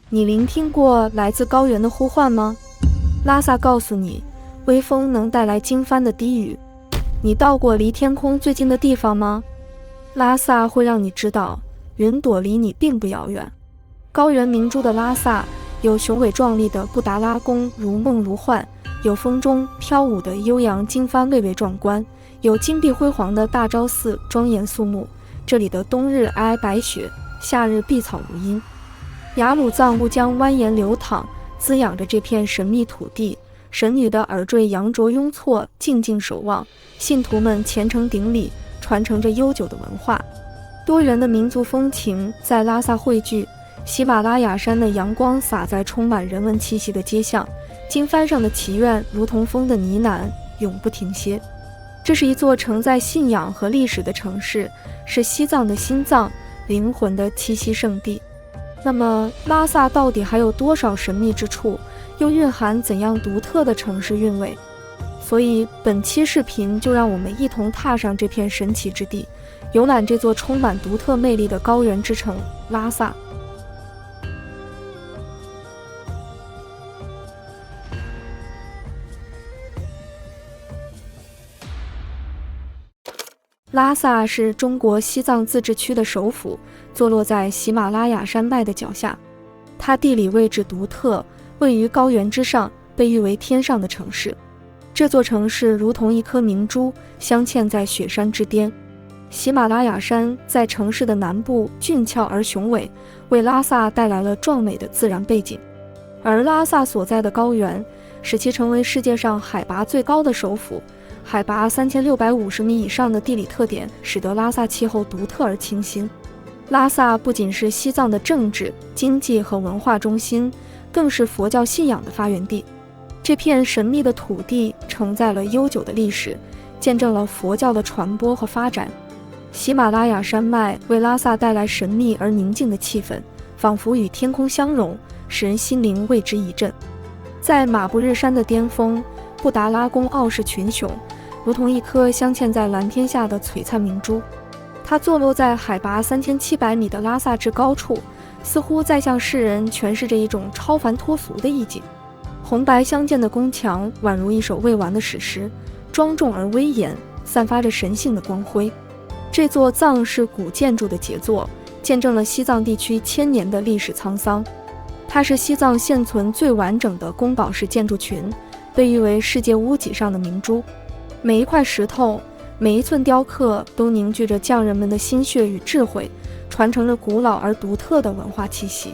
你聆听过来自高原的呼唤吗？拉萨告诉你，微风能带来经幡的低语。你到过离天空最近的地方吗？拉萨会让你知道，云朵离你并不遥远。高原明珠的拉萨，有雄伟壮丽的布达拉宫如梦如幻，有风中飘舞的悠扬经幡蔚为壮观，有金碧辉煌的大昭寺庄严肃穆。这里的冬日皑皑白雪，夏日碧草如茵。雅鲁藏布江蜿蜒流淌，滋养着这片神秘土地。神女的耳坠羊卓雍措，静静守望，信徒们虔诚顶礼，传承着悠久的文化。多元的民族风情在拉萨汇聚，喜马拉雅山的阳光洒在充满人文气息的街巷，经幡上的祈愿如同风的呢喃，永不停歇。这是一座承载信仰和历史的城市，是西藏的心脏，灵魂的栖息圣地。那么，拉萨到底还有多少神秘之处，又蕴含怎样独特的城市韵味？所以，本期视频就让我们一同踏上这片神奇之地，游览这座充满独特魅力的高原之城——拉萨。拉萨是中国西藏自治区的首府，坐落在喜马拉雅山脉的脚下。它地理位置独特，位于高原之上，被誉为天上的城市。这座城市如同一颗明珠，镶嵌在雪山之巅。喜马拉雅山在城市的南部俊俏而雄伟，为拉萨带来了壮美的自然背景。而拉萨所在的高原，使其成为世界上海拔最高的首府。海拔3650米以上的地理特点，使得拉萨气候独特而清新。拉萨不仅是西藏的政治、经济和文化中心，更是佛教信仰的发源地。这片神秘的土地承载了悠久的历史，见证了佛教的传播和发展。喜马拉雅山脉为拉萨带来神秘而宁静的气氛，仿佛与天空相融，使人心灵为之一振。在马布日山的巅峰，布达拉宫傲视群雄，如同一颗镶嵌在蓝天下的璀璨明珠。它坐落在海拔3700米的拉萨至高处，似乎在向世人诠释着一种超凡脱俗的意境。红白相间的宫墙宛如一首未完的史诗，庄重而威严，散发着神性的光辉。这座藏式古建筑的杰作，见证了西藏地区千年的历史沧桑。它是西藏现存最完整的宫堡式建筑群，被誉为世界屋脊上的明珠。每一块石头，每一寸雕刻都凝聚着匠人们的心血与智慧，传承着古老而独特的文化气息。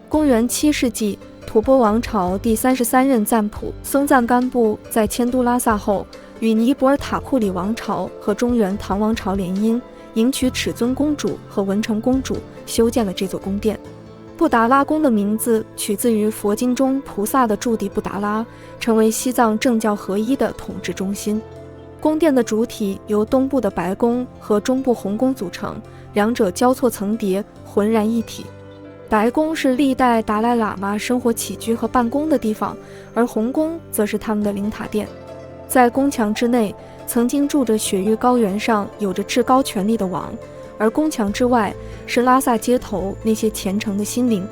公元7世纪，吐蕃王朝第33任赞普松赞干布在迁都拉萨后，与尼泊尔塔库里王朝和中原唐王朝联姻，迎娶尺尊公主和文成公主，修建了这座宫殿。布达拉宫的名字取自于佛经中菩萨的驻地布达拉，成为西藏政教合一的统治中心。宫殿的主体由东部的白宫和中部红宫组成，两者交错层叠，浑然一体。白宫是历代达赖喇嘛生活起居和办公的地方，而红宫则是他们的灵塔殿。在宫墙之内，曾经住着雪域高原上有着至高权力的王，而宫墙之外是拉萨街头那些虔诚的心灵。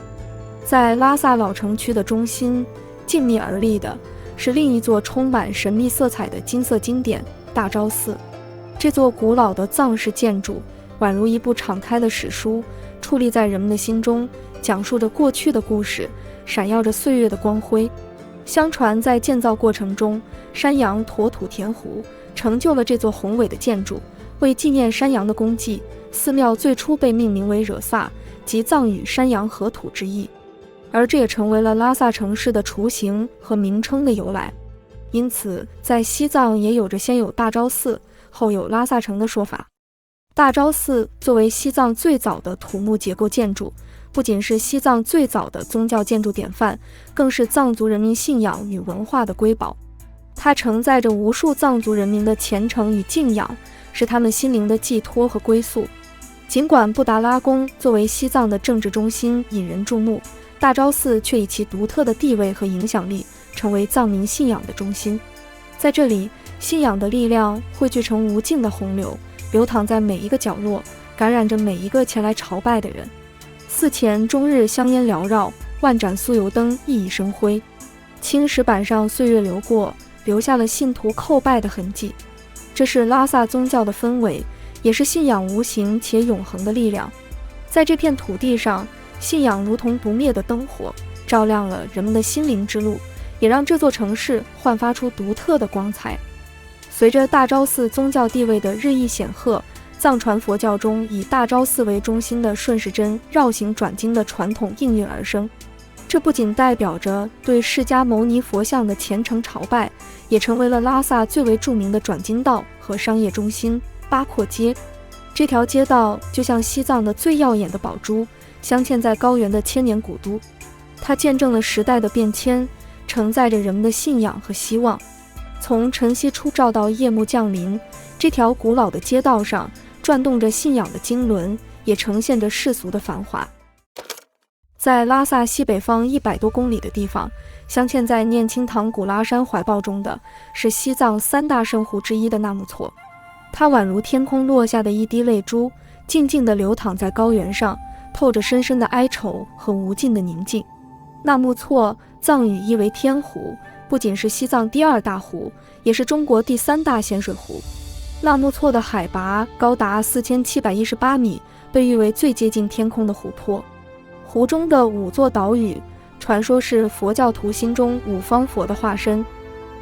在拉萨老城区的中心，静谧而立的是另一座充满神秘色彩的金色经典大昭寺。这座古老的藏式建筑宛如一部敞开的史书，矗立在人们的心中，讲述着过去的故事，闪耀着岁月的光辉。相传在建造过程中，山羊驮土填湖，成就了这座宏伟的建筑。为纪念山羊的功绩，寺庙最初被命名为惹萨，即藏语山羊合土之意，而这也成为了拉萨城市的雏形和名称的由来。因此，在西藏也有着先有大昭寺，后有拉萨城的说法。大昭寺作为西藏最早的土木结构建筑，不仅是西藏最早的宗教建筑典范，更是藏族人民信仰与文化的瑰宝。它承载着无数藏族人民的虔诚与敬仰，是他们心灵的寄托和归宿。尽管布达拉宫作为西藏的政治中心引人注目，大昭寺却以其独特的地位和影响力，成为藏民信仰的中心。在这里，信仰的力量汇聚成无尽的洪流，流淌在每一个角落，感染着每一个前来朝拜的人。寺前终日香烟缭绕，万盏酥油灯熠熠生辉。青石板上岁月流过，留下了信徒叩拜的痕迹。这是拉萨宗教的氛围，也是信仰无形且永恒的力量。在这片土地上，信仰如同不灭的灯火，照亮了人们的心灵之路，也让这座城市焕发出独特的光彩。随着大昭寺宗教地位的日益显赫，藏传佛教中以大昭寺为中心的顺时针绕行转经的传统应运而生。这不仅代表着对释迦牟尼佛像的虔诚朝拜，也成为了拉萨最为著名的转经道和商业中心八廓街。这条街道就像西藏的最耀眼的宝珠，镶嵌在高原的千年古都。它见证了时代的变迁，承载着人们的信仰和希望。从晨曦初照到夜幕降临，这条古老的街道上转动着信仰的经轮，也呈现着世俗的繁华。在拉萨西北方100多公里的地方，镶嵌在念青唐古拉山怀抱中的是西藏3大圣湖之一的纳木错。它宛如天空落下的一滴泪珠，静静地流淌在高原上，透着深深的哀愁和无尽的宁静。纳木错藏语意为天湖，不仅是西藏第2大湖，也是中国第3大咸水湖。纳木错的海拔高达4718米，被誉为最接近天空的湖泊。湖中的5座岛屿，传说是佛教徒心中5方佛的化身，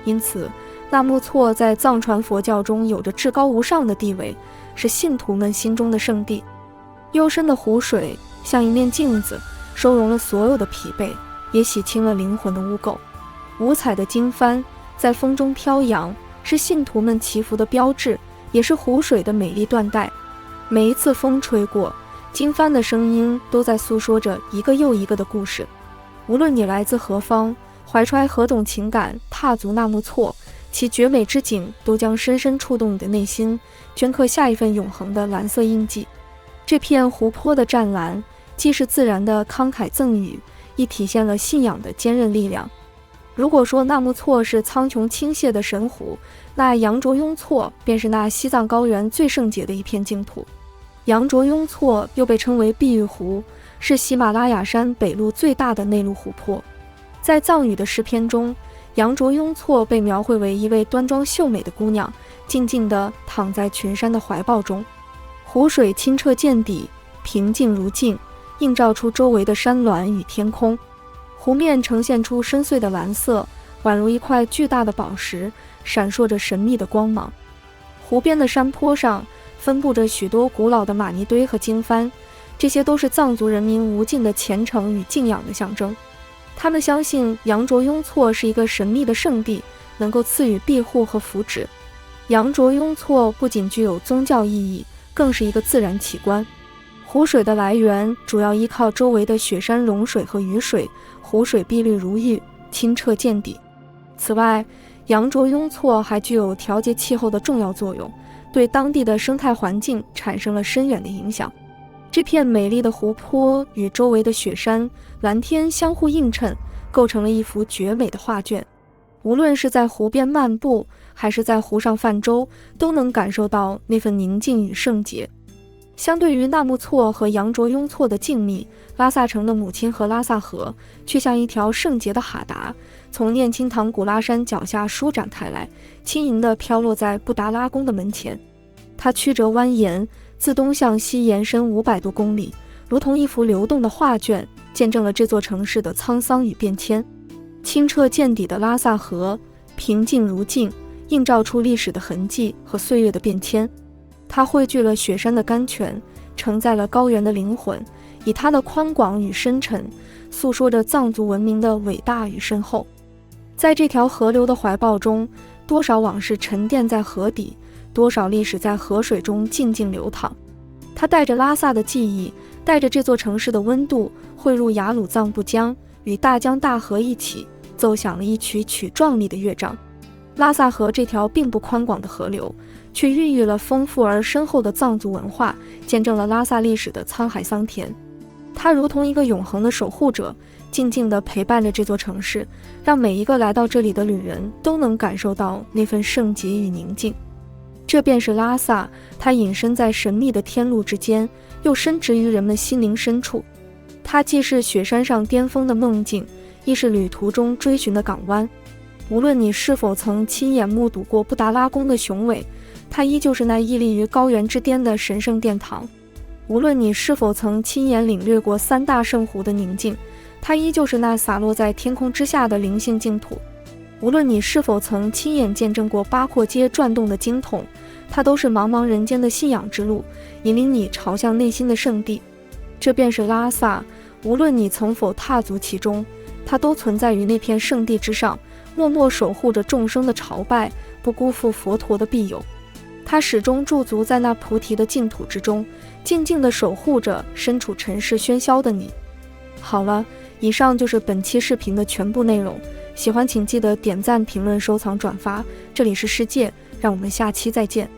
因此纳木错在藏传佛教中有着至高无上的地位，是信徒们心中的圣地。幽深的湖水像一面镜子，收容了所有的疲惫，也洗清了灵魂的污垢。五彩的经幡在风中飘扬，是信徒们祈福的标志，也是湖水的美丽缎带。每一次风吹过，经幡的声音都在诉说着一个又一个的故事。无论你来自何方，怀揣何种情感踏足纳木错，其绝美之景都将深深触动你的内心，镌刻下一份永恒的蓝色印记。这片湖泊的湛蓝，既是自然的慷慨赠予，亦体现了信仰的坚韧力量。如果说纳木错是苍穹倾泻的神湖，那羊卓雍措便是那西藏高原最圣洁的一片净土。羊卓雍措又被称为碧玉湖，是喜马拉雅山北麓最大的内陆湖泊。在藏语的诗篇中，羊卓雍措被描绘为一位端庄秀美的姑娘，静静地躺在群山的怀抱中。湖水清澈见底，平静如镜，映照出周围的山峦与天空。湖面呈现出深邃的蓝色，宛如一块巨大的宝石，闪烁着神秘的光芒。湖边的山坡上分布着许多古老的玛尼堆和经幡，这些都是藏族人民无尽的虔诚与敬仰的象征。他们相信羊卓雍措是一个神秘的圣地，能够赐予庇护和福祉。羊卓雍措不仅具有宗教意义，更是一个自然奇观。湖水的来源主要依靠周围的雪山融水和雨水，湖水碧绿如玉，清澈见底。此外，羊卓雍措还具有调节气候的重要作用，对当地的生态环境产生了深远的影响。这片美丽的湖泊与周围的雪山、蓝天相互映衬，构成了一幅绝美的画卷。无论是在湖边漫步，还是在湖上泛舟，都能感受到那份宁静与圣洁。相对于纳木错和羊卓雍措的静谧，拉萨城的母亲河拉萨河却像一条圣洁的哈达，从念青唐古拉山脚下舒展开来，轻盈地飘落在布达拉宫的门前。它曲折蜿蜒，自东向西延伸500多公里，如同一幅流动的画卷，见证了这座城市的沧桑与变迁。清澈见底的拉萨河，平静如镜，映照出历史的痕迹和岁月的变迁。它汇聚了雪山的甘泉，承载了高原的灵魂，以它的宽广与深沉，诉说着藏族文明的伟大与深厚。在这条河流的怀抱中，多少往事沉淀在河底，多少历史在河水中静静流淌。它带着拉萨的记忆，带着这座城市的温度，汇入雅鲁藏布江，与大江大河一起奏响了一曲曲壮丽的乐章。拉萨河这条并不宽广的河流，却孕育了丰富而深厚的藏族文化，见证了拉萨历史的沧海桑田。它如同一个永恒的守护者，静静地陪伴着这座城市，让每一个来到这里的旅人都能感受到那份圣洁与宁静。这便是拉萨，它隐身在神秘的天路之间，又深植于人们心灵深处。它既是雪山上巅峰的梦境，亦是旅途中追寻的港湾。无论你是否曾亲眼目睹过布达拉宫的雄伟，它依旧是那屹立于高原之巅的神圣殿堂；无论你是否曾亲眼领略过三大圣湖的宁静，它依旧是那洒落在天空之下的灵性净土；无论你是否曾亲眼见证过八廓街转动的经筒，它都是茫茫人间的信仰之路，引领你朝向内心的圣地。这便是拉萨，无论你曾否踏足其中，它都存在于那片圣地之上，默默守护着众生的朝拜，不辜负佛陀的庇佑。它始终驻足在那菩提的净土之中，静静地守护着身处尘世喧嚣的你。好了，以上就是本期视频的全部内容，喜欢请记得点赞、评论、收藏、转发。这里是世界，让我们下期再见。